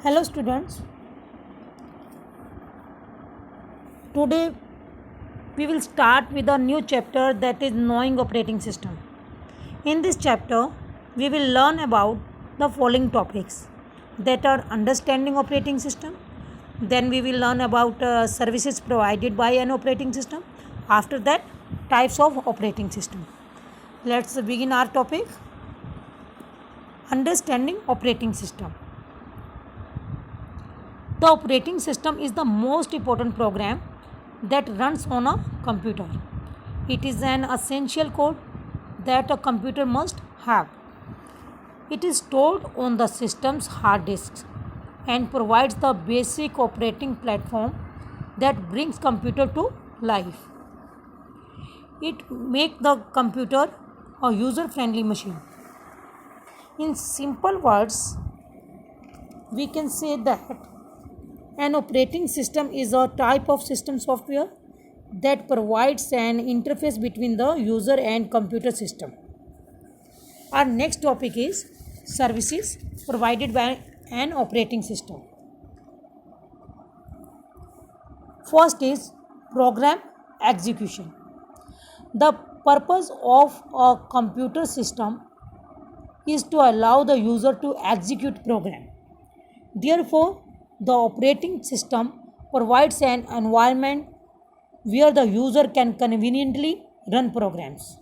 Hello students, today we will start with a new chapter that is knowing operating system. In this chapter we will learn about the following topics that are understanding operating system, then we will learn about services provided by an operating system, after that types of operating system. Let's begin our topic, understanding operating system. The operating system is the most important program that runs on a computer. It is an essential code that a computer must have. It is stored on the system's hard disks and provides the basic operating platform that brings computer to life. It makes the computer a user-friendly machine. In simple words, we can say that an operating system is a type of system software that provides an interface between the user and computer system. Our next topic is services provided by an operating system. First is program execution. The purpose of a computer system is to allow the user to execute program. Therefore, the operating system provides an environment where the user can conveniently run programs.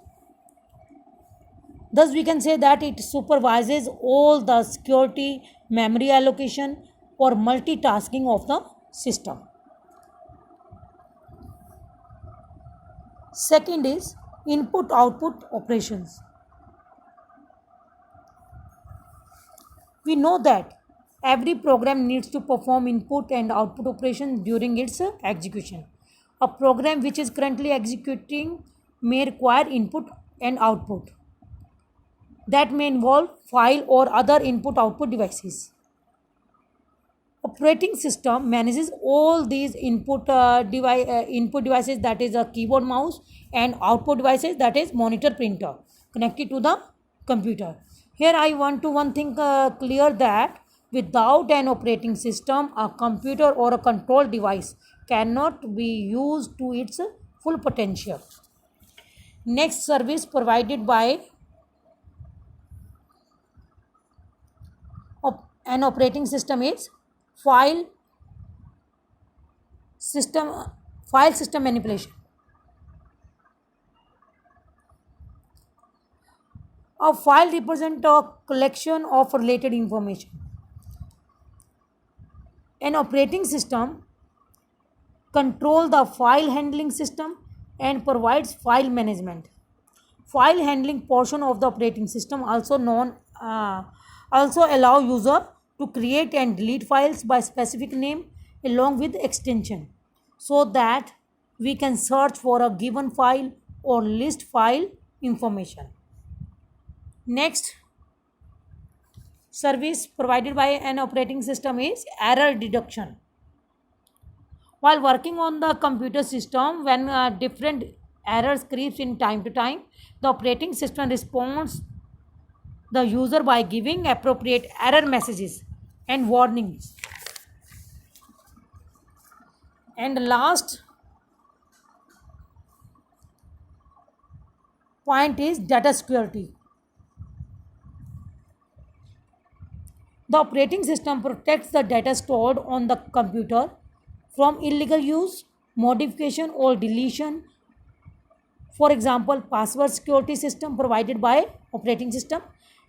Thus, we can say that it supervises all the security, memory allocation, or multitasking of the system. Second is input-output operations. We know that every program needs to perform input and output operations during its execution. A program which is currently executing may require input and output that may involve file or other input-output devices. Operating system manages all these input devices, that is a keyboard, mouse, and output devices, that is monitor, printer, connected to the computer. Here I want to one thing clear that without an operating system, a computer or a control device cannot be used to its full potential. Next service provided by an operating system is file system manipulation. A file represents a collection of related information. An operating system controls the file handling system and provides file management. File handling portion of the operating system also allow user to create and delete files by specific name along with extension, so that we can search for a given file or list file information. Next service provided by an operating system is error detection. While working on the computer system, when different errors creeps in time to time, the operating system responds the user by giving appropriate error messages and warnings. And the last point is data security. The operating system protects the data stored on the computer from illegal use, modification, or deletion. For example, password security system provided by operating system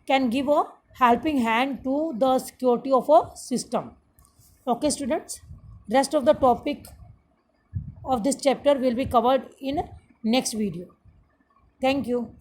can give a helping hand to the security of a system. Okay students, rest of the topic of this chapter will be covered in next video. Thank you.